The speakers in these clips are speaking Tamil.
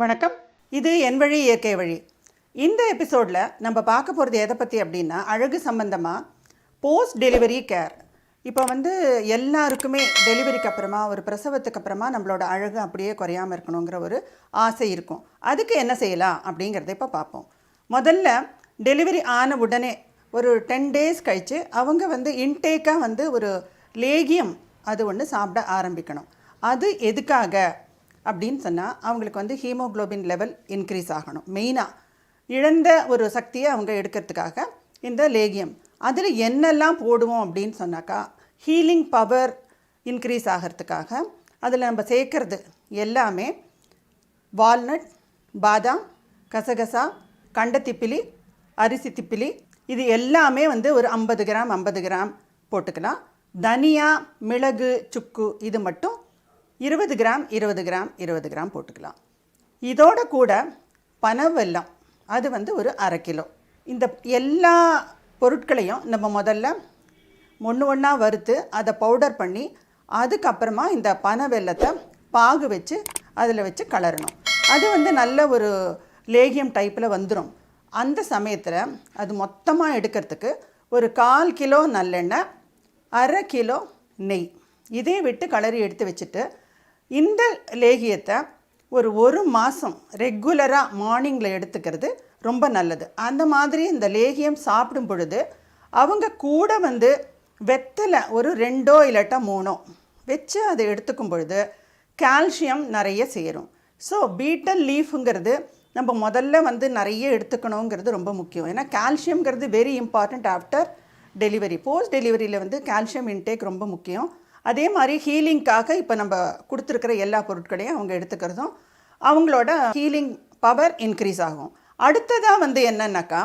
வணக்கம். இது என் வழி இயற்கை வழி. இந்த எபிசோடில் நம்ம பார்க்க போகிறது எதை பற்றி அப்படின்னா, அழகு சம்பந்தமாக போஸ்ட் டெலிவரி கேர். இப்போ எல்லாருக்குமே டெலிவரிக்கு அப்புறமா, ஒரு பிரசவத்துக்கு அப்புறமா நம்மளோட அழகு அப்படியே குறையாமல் இருக்கணுங்கிற ஒரு ஆசை இருக்கும். அதுக்கு என்ன செய்யலாம் அப்படிங்கிறத இப்போ பார்ப்போம். முதல்ல டெலிவரி ஆன உடனே ஒரு 10 days கழித்து அவங்க இன்டேக்காக ஒரு லேகியம் அது ஒன்று சாப்பிட ஆரம்பிக்கணும். அது எதுக்காக அப்படின்னு சொன்னால், அவங்களுக்கு ஹீமோக்ளோபின் லெவல் இன்க்ரீஸ் ஆகணும். மெயினாக இழந்த ஒரு சக்தியை அவங்க எடுக்கிறதுக்காக இந்த லேகியம். அதில் என்னெல்லாம் போடுவோம் அப்படின்னு சொன்னாக்கா, ஹீலிங் பவர் இன்க்ரீஸ் ஆகிறதுக்காக அதில் நம்ம சேர்க்கறது எல்லாமே வால்நட், பாதாம், கசகசா, கண்டத்திப்பிலி, அரிசி திப்பிலி, இது எல்லாமே ஒரு 50 கிராம் 50 கிராம் போட்டுக்கலாம். தனியா, மிளகு, சுக்கு இது மட்டும் 20 கிராம் 20 கிராம் 20 கிராம் போட்டுக்கலாம். இதோட கூட பனவெல்லம் அது ஒரு 1/2 கிலோ. இந்த எல்லா பொருட்களையும் நம்ம முதல்ல ஒன்றா வறுத்து அதை பவுடர் பண்ணி, அதுக்கப்புறமா இந்த பனவெல்லத்தை பாகு வச்சு அதில் வச்சு கலரணும். அது நல்ல ஒரு லேகியம் டைப்பில் வந்துடும். அந்த சமயத்தில் அது மொத்தமாக எடுக்கிறதுக்கு ஒரு 1/4 கிலோ நல்லெண்ணெய், 1/2 கிலோ நெய், இதே விட்டு கலரி எடுத்து வச்சுட்டு, இந்த லேகியத்தை ஒரு மாதம் ரெகுலராக மார்னிங்கில் எடுத்துக்கிறது ரொம்ப நல்லது. அந்த மாதிரி இந்த லேகியம் சாப்பிடும் பொழுது அவங்க கூட வெத்தலை ஒரு 2 இல்லாட்டா 3 வச்சு அதை எடுத்துக்கும் பொழுது கால்சியம் நிறைய சேரும். ஸோ பீட்டல் லீஃபுங்கிறது நம்ம முதல்ல நிறைய எடுத்துக்கணுங்கிறது ரொம்ப முக்கியம். ஏன்னா கால்சியம்ங்கிறது very important after delivery. Post டெலிவரியில் கால்சியம் இன்டேக் ரொம்ப முக்கியம். அதே மாதிரி ஹீலிங்காக இப்போ நம்ம கொடுத்துருக்கிற எல்லா பொருட்களையும் அவங்க எடுத்துக்கிறதும் அவங்களோட ஹீலிங் பவர் இன்க்ரீஸ் ஆகும். அடுத்ததாக என்னன்னாக்கா,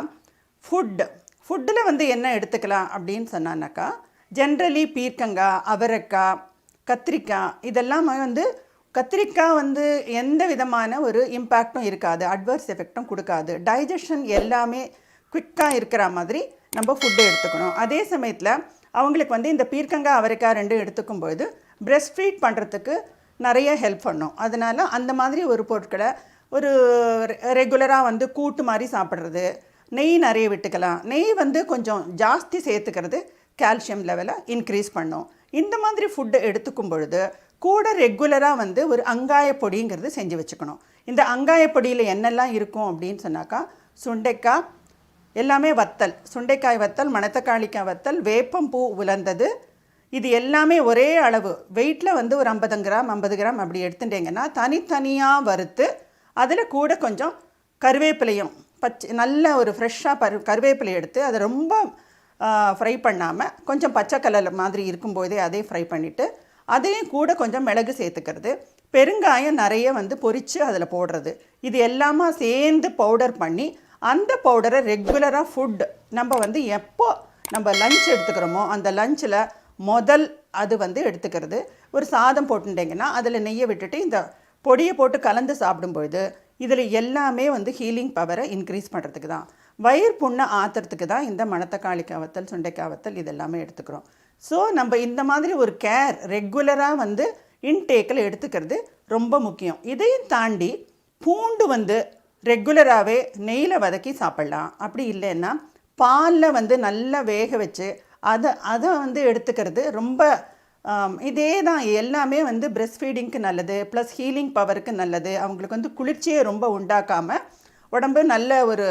ஃபுட்டில் என்ன எடுத்துக்கலாம் அப்படின்னு சொன்னான்னாக்கா, ஜென்ரலி பீர்க்கங்காய், அவரைக்காய், கத்திரிக்காய், இதெல்லாம் கத்திரிக்காய் எந்த விதமான ஒரு இம்பேக்டும் இருக்காது, அட்வர்ஸ் எஃபெக்டும் கொடுக்காது. டைஜஷன் எல்லாமே குவிக்காக இருக்கிற மாதிரி நம்ம ஃபுட்டு எடுத்துக்கணும். அதே சமயத்தில் அவங்களுக்கு இந்த பீர்க்கங்காய், அவரைக்காய் 2 எடுத்துக்கும்போது பிரெஸ்ட் ஃபீட் பண்ணுறதுக்கு நிறைய ஹெல்ப் பண்ணும். அதனால் அந்த மாதிரி ஒரு பொருட்களை ஒரு ரெகுலராக கூட்டு மாதிரி சாப்பிட்றது, நெய் நிறைய விட்டுக்கலாம். நெய் கொஞ்சம் ஜாஸ்தி சேர்த்துக்கிறது கால்சியம் லெவலை இன்க்ரீஸ் பண்ணும். இந்த மாதிரி ஃபுட்டு எடுத்துக்கும் பொழுது கூட ரெகுலராக ஒரு அங்காய பொடிங்கிறது செஞ்சு வச்சுக்கணும். இந்த அங்காய பொடியில் என்னெல்லாம் இருக்கும் அப்படின்னு சொன்னாக்கா, சுண்டைக்காய் எல்லாமே வத்தல், சுண்டைக்காய் வத்தல், மணத்தக்காளிக்காய் வத்தல், வேப்பம்பூ உலர்ந்தது, இது எல்லாமே ஒரே அளவு வெயிட்டில் ஒரு 50 கிராம் 50 கிராம் அப்படி எடுத்துட்டிங்கன்னா தனித்தனியாக வறுத்து, அதில் கூட கொஞ்சம் கருவேப்பிலையும் நல்ல ஒரு ஃப்ரெஷ்ஷாக கருவேப்பிலை எடுத்து அதை ரொம்ப ஃப்ரை பண்ணாமல் கொஞ்சம் பச்சை கலர் மாதிரி இருக்கும்போதே அதே ஃப்ரை பண்ணிவிட்டு, அதையும் கூட கொஞ்சம் மிளகு சேர்த்துக்கிறது, பெருங்காயம் நிறைய பொரித்து அதில் போடுறது, இது எல்லாமே சேர்ந்து பவுடர் பண்ணி, அந்த பவுடரை ரெகுலராக ஃபுட் நம்ம எப்போ நம்ம லஞ்ச் எடுத்துக்கிறோமோ அந்த லஞ்சில் முதல் அது எடுத்துக்கிறது. ஒரு சாதம் போட்டுட்டிங்கன்னா அதில் நெய்யை விட்டுட்டு இந்த பொடியை போட்டு கலந்து சாப்பிடும்பொழுது இதில் எல்லாமே ஹீலிங் பவரை இன்க்ரீஸ் பண்ணுறதுக்கு தான், வயிறு புண்ணை ஆற்றுறதுக்கு தான் இந்த மணத்தக்காளிக்காய் வத்தல், சுண்டைக்காய் வத்தல் இதெல்லாமே எடுத்துக்கிறோம். ஸோ நம்ம இந்த மாதிரி ஒரு கேர் ரெகுலராக இன்டேக்கில் எடுத்துக்கிறது ரொம்ப முக்கியம். இதையும் தாண்டி பூண்டு ரெகுலராகவே நெய்யில் வதக்கி சாப்பிட்லாம். அப்படி இல்லைன்னா பாலில் நல்லா வேக வச்சு அதை எடுத்துக்கிறது ரொம்ப இதே தான். எல்லாமே பிரெஸ்ட் ஃபீடிங்க்கு நல்லது, ப்ளஸ் ஹீலிங் பவருக்கு நல்லது. அவங்களுக்கு குளிர்ச்சியை ரொம்ப உண்டாக்காமல் உடம்பு நல்ல ஒரு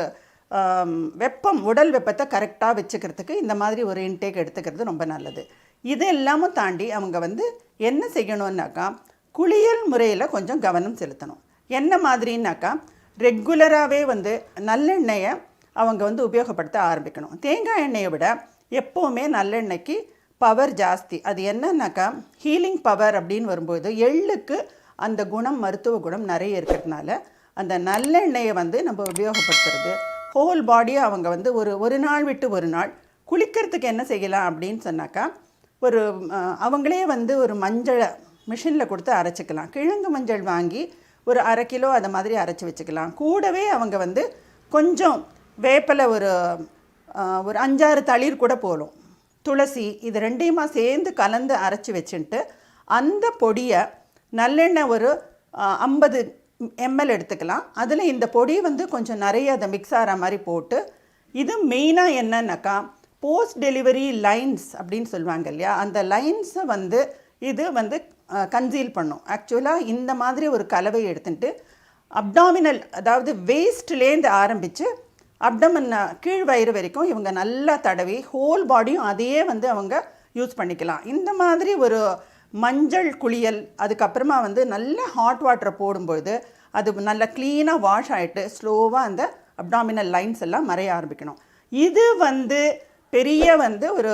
உடல் வெப்பத்தை கரெக்டாக வச்சுக்கிறதுக்கு இந்த மாதிரி ஒரு இன்டேக் எடுத்துக்கிறது ரொம்ப நல்லது. இது எல்லாமும் தாண்டி அவங்க என்ன செய்யணுன்னாக்கா, குளியல் முறையில் கொஞ்சம் கவனம் செலுத்தணும். என்ன மாதிரின்னாக்கா, ரெகுலராகவே நல்லெண்ணெயை அவங்க உபயோகப்படுத்த ஆரம்பிக்கணும். தேங்காய் எண்ணெயை விட எப்போவுமே நல்லெண்ணெய்க்கு பவர் ஜாஸ்தி. அது என்னன்னாக்கா, ஹீலிங் பவர் அப்படின்னு வரும்போது எள்ளுக்கு அந்த குணம், மருத்துவ குணம் நிறைய இருக்கிறதுனால அந்த நல்லெண்ணெயை நம்ம உபயோகப்படுத்துறது ஹோல் பாடியை அவங்க ஒரு நாள் விட்டு ஒரு நாள் குளிக்கிறதுக்கு என்ன செய்யலாம் அப்படின்னு சொன்னாக்கா, அவங்களே ஒரு மஞ்சளை மிஷினில் கொடுத்து அரைச்சிக்கலாம். கிழங்கு மஞ்சள் வாங்கி ஒரு 1/2 கிலோ அதை மாதிரி அரைச்சி வச்சுக்கலாம். கூடவே அவங்க கொஞ்சம் வேப்பிலை ஒரு 5-6 தளிர் கூட போடும், துளசி, இது 2யுமா சேர்ந்து கலந்து அரைச்சி வச்சுட்டு அந்த பொடியை நல்லெண்ணெய் ஒரு 50 ml எடுத்துக்கலாம். அதில் இந்த பொடி வந்து கொஞ்சம் நிறைய அதை மிக்ஸ் ஆகிற மாதிரி போட்டு, இது மெயினாக என்னன்னாக்கா போஸ்ட் டெலிவரி லைன்ஸ் அப்படின்னு சொல்லுவாங்க இல்லையா, அந்த லைன்ஸை வந்து இது வந்து கன்சீல் பண்ணும். ஆக்சுவலாக இந்த மாதிரி ஒரு கலவை எடுத்துட்டு அப்டாமினல், அதாவது வேஸ்ட்லேருந்து ஆரம்பித்து அப்டமன் கீழ் வயிறு வரைக்கும் இவங்க நல்லா தடவி ஹோல் பாடியும் அதையே வந்து அவங்க யூஸ் பண்ணிக்கலாம். இந்த மாதிரி ஒரு மஞ்சள் குளியல், அதுக்கப்புறமா வந்து நல்ல ஹாட் வாட்டரை போடும்பொழுது அது நல்லா க்ளீனாக வாஷ் ஆகிட்டு ஸ்லோவாக அந்த அப்டாமினல் லைன்ஸ் எல்லாம் மறைய ஆரம்பிக்கணும். இது வந்து பெரிய வந்து ஒரு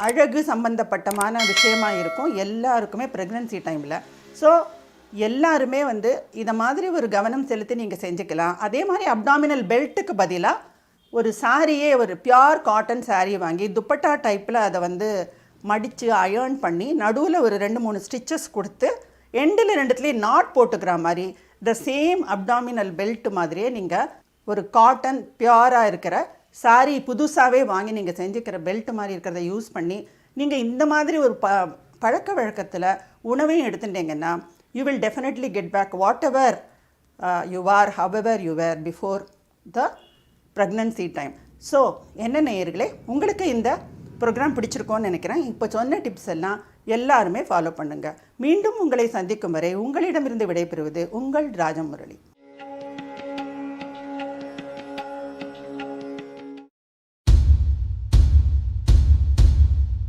அழகு சம்பந்தப்பட்டமான விஷயமாக இருக்கும் எல்லாருக்குமே ப்ரெக்னன்சி டைமில். ஸோ எல்லாருமே வந்து இதை மாதிரி ஒரு கவனம் செலுத்தி நீங்கள் செஞ்சுக்கலாம். அதே மாதிரி அப்டாமினல் பெல்ட்டுக்கு பதிலாக ஒரு சாரியே, ஒரு பியோர் காட்டன் சாரீ வாங்கி துப்பட்டா டைப்பில் அதை வந்து மடித்து அயர்ன் பண்ணி நடுவில் ஒரு 2-3 ஸ்டிச்சஸ் கொடுத்து எண்டில் 2த்துலேயும் நாட் போட்டுக்கிற மாதிரி த சேம் அப்டாமினல் பெல்ட் மாதிரியே நீங்கள் ஒரு காட்டன் பியோராக இருக்கிற சாரீ புதுசாகவே வாங்கி நீங்கள் செஞ்சுக்கிற பெல்ட் மாதிரி இருக்கிறத யூஸ் பண்ணி நீங்கள் இந்த மாதிரி ஒரு பழக்க வழக்கத்தில் உணவையும் எடுத்துட்டீங்கன்னா you will definitely get back whatever you are, however you were before the pregnancy time. So என்ன நேயர்களே, உங்களுக்கு இந்த ப்ரோக்ராம் பிடிச்சிருக்கோன்னு நினைக்கிறேன். இப்போ சொன்ன டிப்ஸ் எல்லாம் எல்லாருமே ஃபாலோ பண்ணுங்கள். மீண்டும் உங்களை சந்திக்கும் வரை உங்களிடமிருந்து விடைபெறுவது உங்கள் ராஜமுரளி.